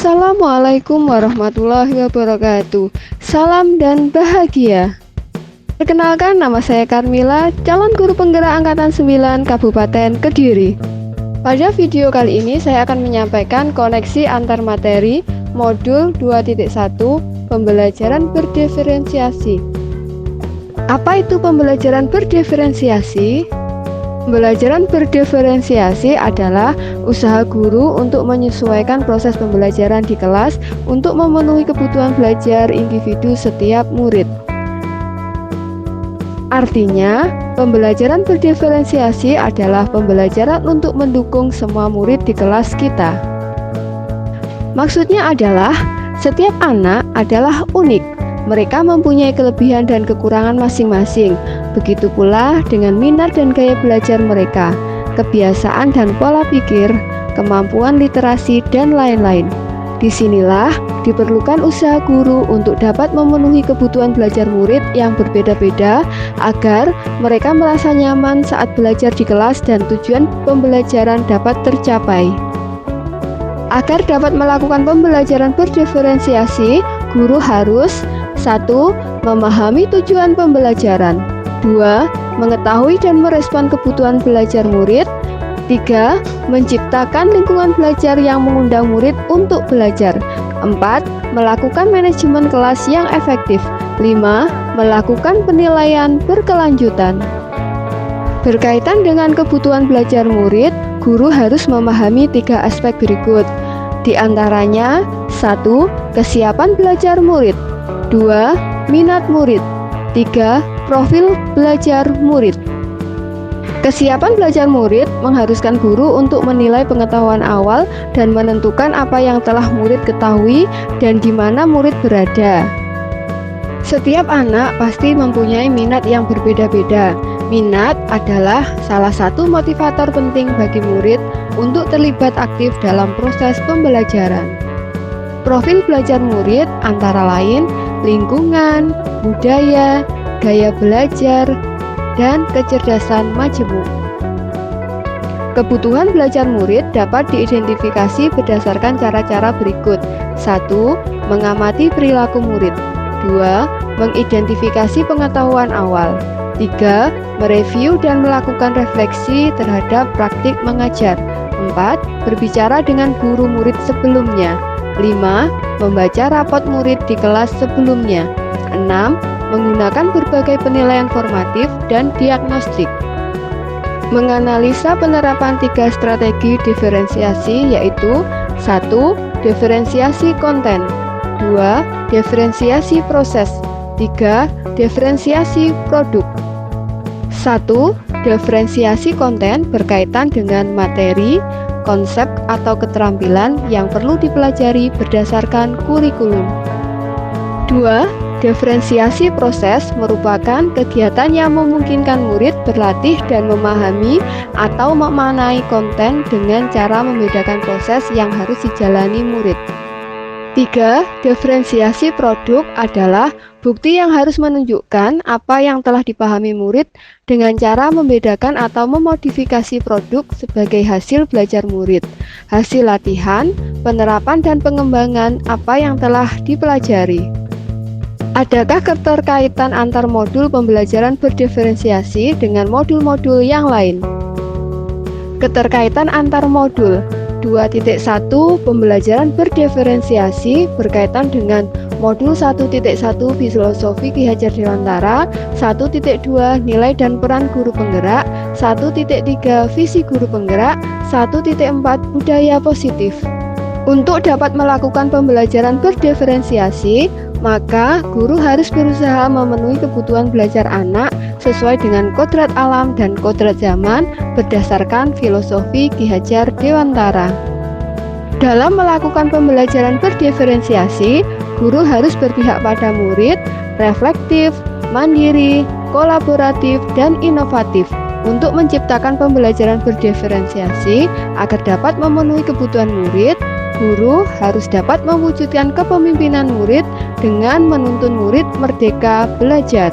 Assalamualaikum warahmatullahi wabarakatuh. Salam dan bahagia. Perkenalkan, nama saya Karmila, calon guru penggerak Angkatan 9 Kabupaten Kediri. Pada video kali ini saya akan menyampaikan koneksi antar materi modul 2.1 pembelajaran berdiferensiasi. Apa itu pembelajaran berdiferensiasi? Pembelajaran berdiferensiasi adalah usaha guru untuk menyesuaikan proses pembelajaran di kelas untuk memenuhi kebutuhan belajar individu setiap murid. Artinya, pembelajaran berdiferensiasi adalah pembelajaran untuk mendukung semua murid di kelas kita. Maksudnya adalah, setiap anak adalah unik. Mereka mempunyai kelebihan dan kekurangan masing-masing. Begitu pula dengan minat dan gaya belajar mereka, kebiasaan dan pola pikir, kemampuan literasi, dan lain-lain. Disinilah diperlukan usaha guru untuk dapat memenuhi kebutuhan belajar murid yang berbeda-beda agar mereka merasa nyaman saat belajar di kelas dan tujuan pembelajaran dapat tercapai. Agar dapat melakukan pembelajaran berdiferensiasi, guru harus 1. Memahami tujuan pembelajaran. 2. Mengetahui dan merespon kebutuhan belajar murid. 3. Menciptakan lingkungan belajar yang mengundang murid untuk belajar. 4. Melakukan manajemen kelas yang efektif. 5. Melakukan penilaian berkelanjutan. Berkaitan dengan kebutuhan belajar murid, guru harus memahami 3 aspek berikut. Di antaranya, 1. Kesiapan belajar murid. 2. Minat murid. 3. Profil belajar murid. Kesiapan belajar murid mengharuskan guru untuk menilai pengetahuan awal dan menentukan apa yang telah murid ketahui dan di mana murid berada. Setiap anak pasti mempunyai minat yang berbeda-beda. Minat adalah salah satu motivator penting bagi murid untuk terlibat aktif dalam proses pembelajaran. Profil belajar murid antara lain lingkungan, budaya, gaya belajar, dan kecerdasan majemuk. Kebutuhan belajar murid dapat diidentifikasi berdasarkan cara-cara berikut. 1. Mengamati perilaku murid. 2. Mengidentifikasi pengetahuan awal. 3. Mereview dan melakukan refleksi terhadap praktik mengajar. 4. Berbicara dengan guru murid sebelumnya. 5. Membaca rapot murid di kelas sebelumnya. 6. Menggunakan berbagai penilaian formatif dan diagnostik. Menganalisa penerapan 3 strategi diferensiasi yaitu 1. Diferensiasi konten. 2. Diferensiasi proses. 3. Diferensiasi produk. 1. Diferensiasi konten berkaitan dengan materi, konsep atau keterampilan yang perlu dipelajari berdasarkan kurikulum. 2. Diferensiasi proses merupakan kegiatan yang memungkinkan murid berlatih dan memahami atau memaknai konten dengan cara membedakan proses yang harus dijalani murid. 3. Diferensiasi produk adalah bukti yang harus menunjukkan apa yang telah dipahami murid dengan cara membedakan atau memodifikasi produk sebagai hasil belajar murid, hasil latihan, penerapan dan pengembangan apa yang telah dipelajari. Adakah keterkaitan antar modul pembelajaran berdiferensiasi dengan modul-modul yang lain? Keterkaitan antar modul 2.1 pembelajaran berdiferensiasi berkaitan dengan modul 1.1 filosofi Ki Hajar Dewantara, 1.2 nilai dan peran guru penggerak, 1.3 visi guru penggerak, 1.4 budaya positif. Untuk dapat melakukan pembelajaran berdiferensiasi, maka guru harus berusaha memenuhi kebutuhan belajar anak sesuai dengan kodrat alam dan kodrat zaman berdasarkan filosofi Ki Hajar Dewantara. Dalam melakukan pembelajaran berdiferensiasi, guru harus berpihak pada murid, reflektif, mandiri, kolaboratif, dan inovatif untuk menciptakan pembelajaran berdiferensiasi agar dapat memenuhi kebutuhan murid. Guru harus dapat mewujudkan kepemimpinan murid dengan menuntun murid merdeka belajar.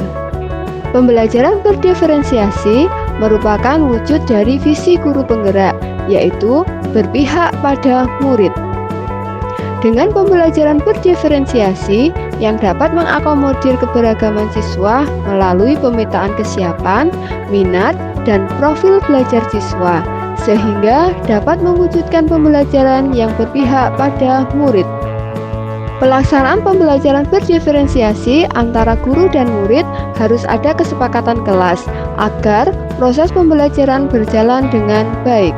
Pembelajaran berdiferensiasi merupakan wujud dari visi guru penggerak, yaitu berpihak pada murid. Dengan pembelajaran berdiferensiasi yang dapat mengakomodir keberagaman siswa melalui pemetaan kesiapan, minat, dan profil belajar siswa, sehingga dapat mewujudkan pembelajaran yang berpihak pada murid. Pelaksanaan pembelajaran berdiferensiasi antara guru dan murid harus ada kesepakatan kelas agar proses pembelajaran berjalan dengan baik.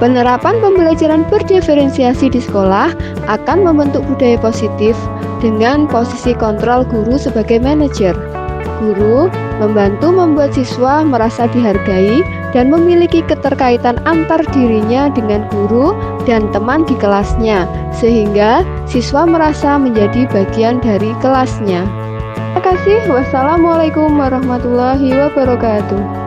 Penerapan pembelajaran berdiferensiasi di sekolah akan membentuk budaya positif dengan posisi kontrol guru sebagai manajer. Guru membantu membuat siswa merasa dihargai dan memiliki keterkaitan antar dirinya dengan guru dan teman di kelasnya, sehingga siswa merasa menjadi bagian dari kelasnya. Terima kasih. Wassalamualaikum warahmatullahi wabarakatuh.